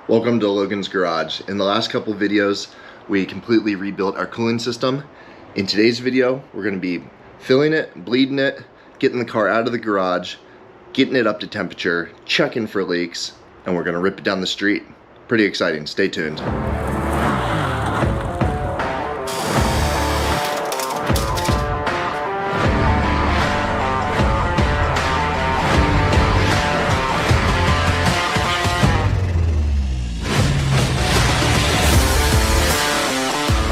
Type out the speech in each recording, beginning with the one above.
Welcome to Logan's Garage. In the last couple videos, we completely rebuilt our cooling system. In today's video, we're going to be filling it, bleeding it, getting the car out of the garage, getting it up to temperature, checking for leaks, and we're going to rip it down the street. Pretty exciting. Stay tuned.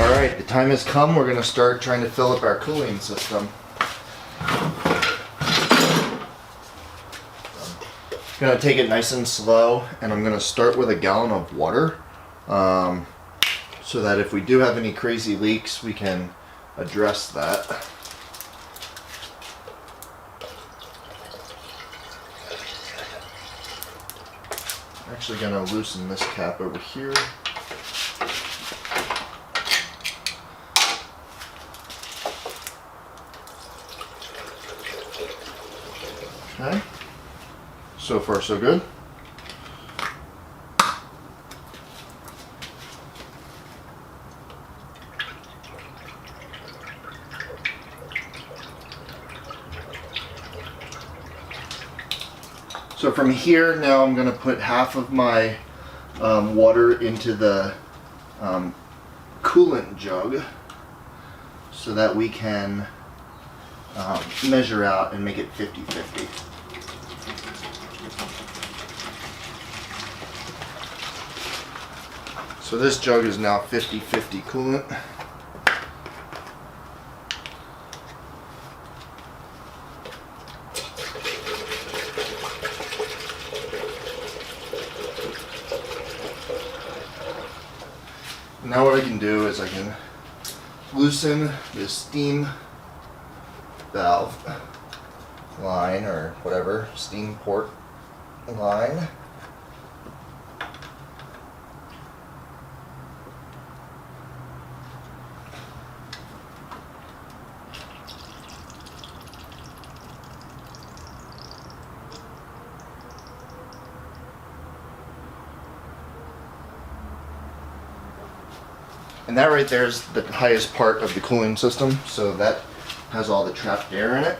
Alright, the time has come. We're going to start trying to fill up our cooling system. I'm going to take it nice and slow, and I'm going to start with a gallon of water so that if we do have any crazy leaks, we can address that. I'm actually going to loosen this cap over here. Okay, so far so good. So from here, now I'm going to put half of my water into the coolant jug so that we can measure out and make it 50-50. So this jug is now 50-50 coolant. Now what I can do is I can loosen this steam valve line, or whatever, steam port line. And that right there is the highest part of the cooling system, so that has all the trapped air in it.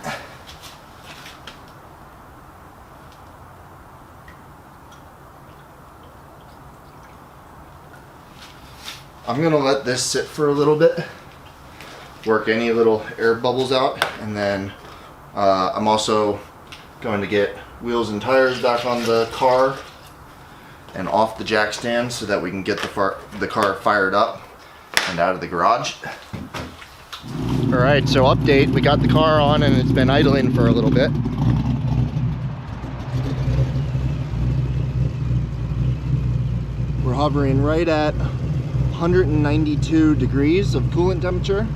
I'm going to let this sit for a little bit, work any little air bubbles out, and then I'm also going to get wheels and tires back on the car and off the jack stand so that we can get the car fired up and out of the garage. Alright, so update, we got the car on and it's been idling for a little bit. We're hovering right at 192 degrees of coolant temperature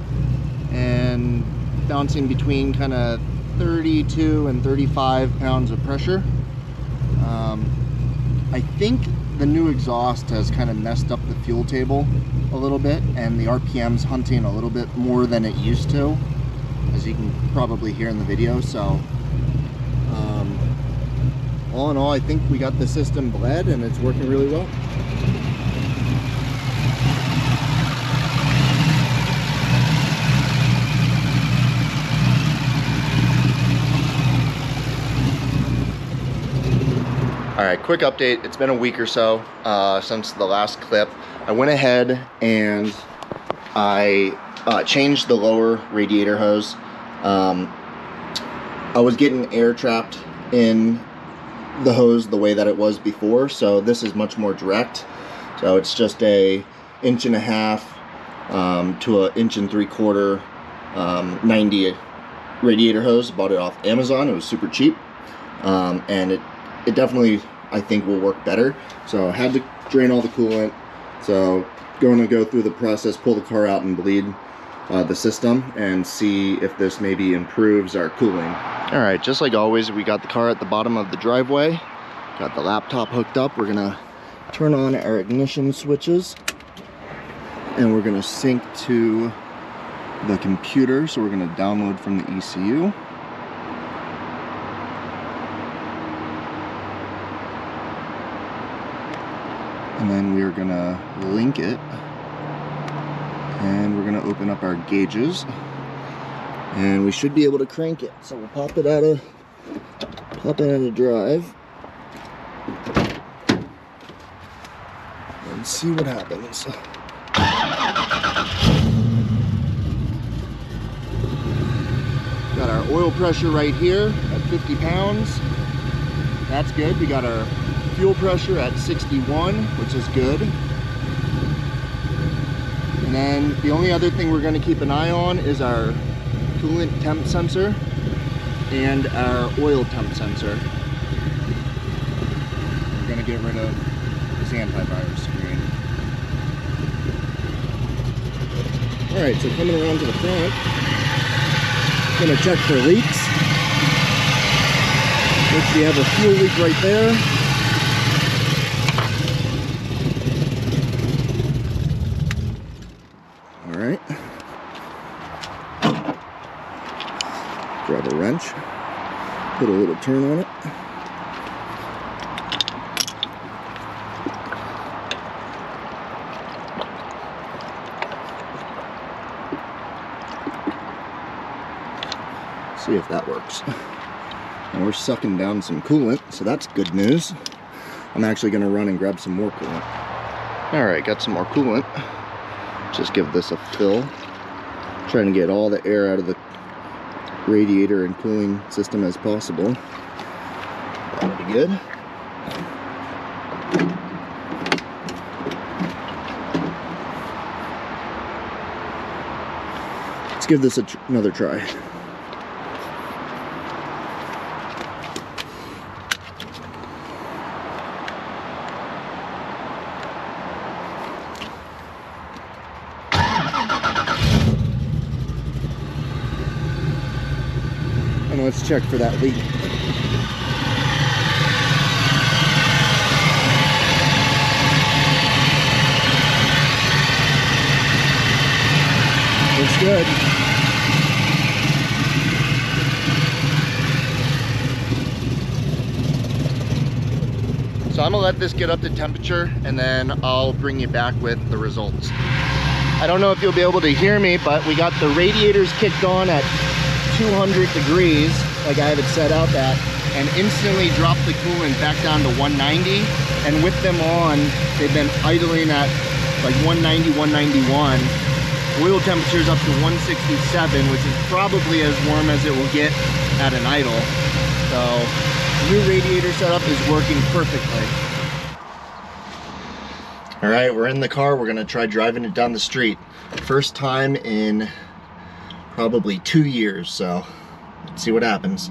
and bouncing between kind of 32 and 35 pounds of pressure. I think the new exhaust has kind of messed up the fuel table a little bit, and the RPM's hunting a little bit more than it used to, as you can probably hear in the video. So all in all, I think we got the system bled and it's working really well. Alright, quick update. It's been a week or so since the last clip. I went ahead and I changed the lower radiator hose. I was getting air trapped in the hose the way that it was before, so this is much more direct. So it's just a 1.5 to 1.75 inch 90 radiator hose. Bought it off Amazon. It was super cheap, and it definitely, I think, will work better. So I had to drain all the coolant. So going to go through the process, pull the car out and bleed the system and see if this maybe improves our cooling. All right, just like always, we got the car at the bottom of the driveway. Got the laptop hooked up. We're gonna turn on our ignition switches and we're gonna sync to the computer. So we're gonna download from the ECU. And then we're gonna link it, and we're gonna open up our gauges, and we should be able to crank it. So we'll pop it out of drive and see what happens. Got our oil pressure right here at 50 pounds. That's good. We got our fuel pressure at 61, which is good. And then the only other thing we're going to keep an eye on is our coolant temp sensor and our oil temp sensor. We're going to get rid of this antivirus screen. Alright, so coming around to the front, I'm going to check for leaks. Which we have a fuel leak right there. Alright. Grab a wrench, put a little turn on it. See if that works. And we're sucking down some coolant, so that's good news. I'm actually going to run and grab some more coolant. Alright, got some more coolant. Just give this a fill. Trying to get all the air out of the radiator and cooling system as possible. That'll be good. Let's give this another try. And let's check for that leak. Looks good. So I'm gonna let this get up to temperature and then I'll bring you back with the results. I don't know if you'll be able to hear me, but we got the radiators kicked on at 200 degrees, like I have it set out at, and instantly dropped the coolant back down to 190. And with them on, they've been idling at like 190, 191. Oil temperature's up to 167, which is probably as warm as it will get at an idle. So, new radiator setup is working perfectly. All right, we're in the car. We're gonna try driving it down the street. First time in probably 2 years, so let's see what happens.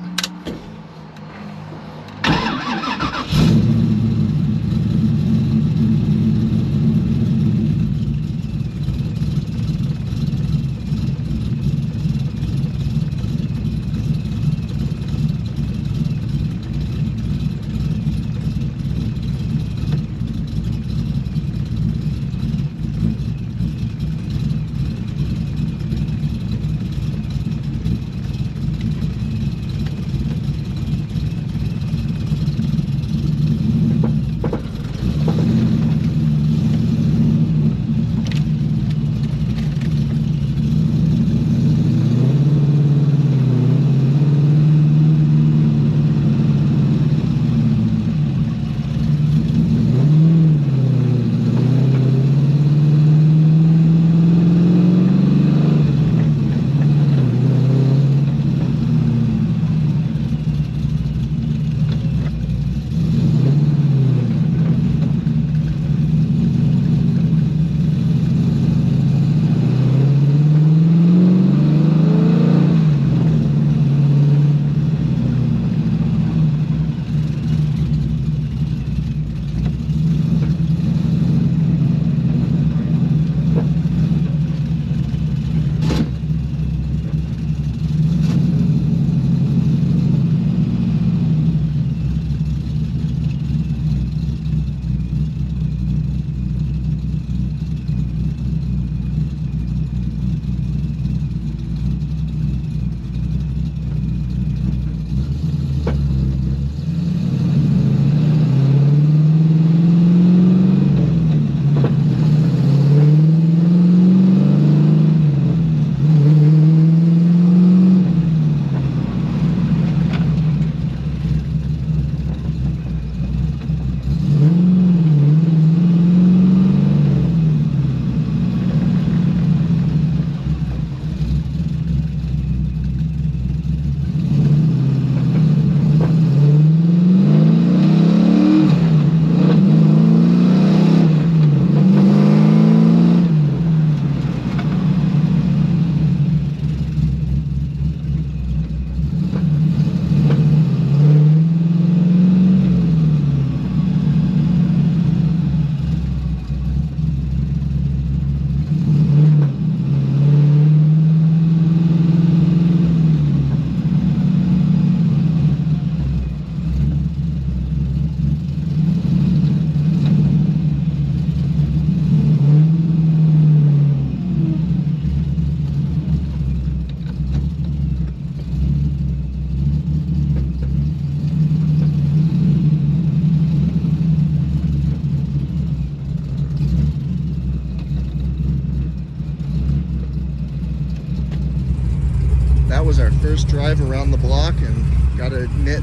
was our first drive around the block, and gotta admit,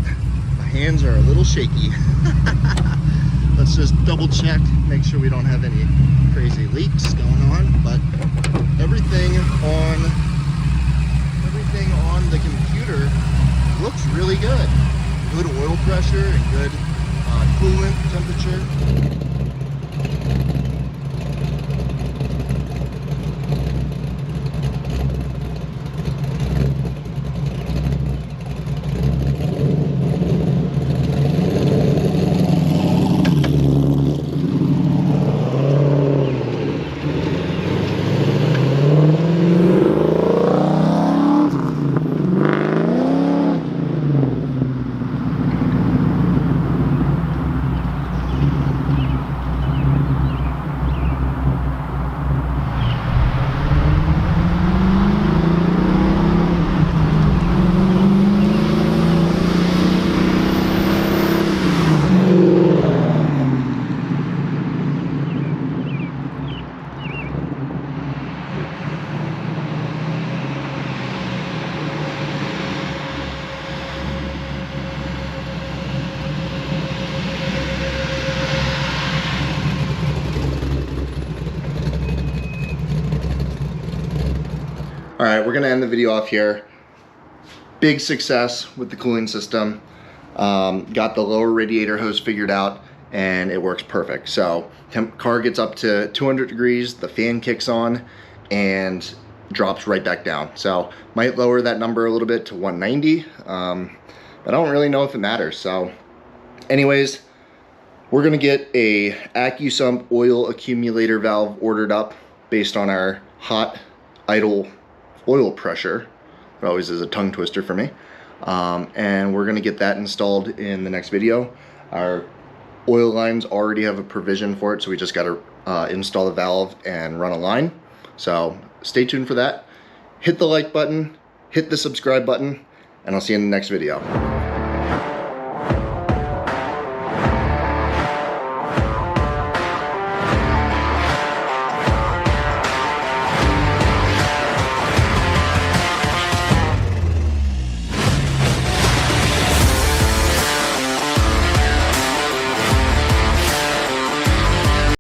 my hands are a little shaky. Let's just double check, make sure we don't have any crazy leaks going on, but everything on the computer looks really good. Good oil pressure and good coolant temperature. All right, we're gonna end the video off here. Big success with the cooling system. Got the lower radiator hose figured out, and it works perfect. So car gets up to 200 degrees, the fan kicks on, and drops right back down. So might lower that number a little bit to 190, but I don't really know if it matters. So anyways, we're gonna get a AccuSump oil accumulator valve ordered up based on our hot idle oil pressure. It always is a tongue twister for me. And we're gonna get that installed in the next video. Our oil lines already have a provision for it, so we just gotta install the valve and run a line. So stay tuned for that. Hit the like button, hit the subscribe button, and I'll see you in the next video.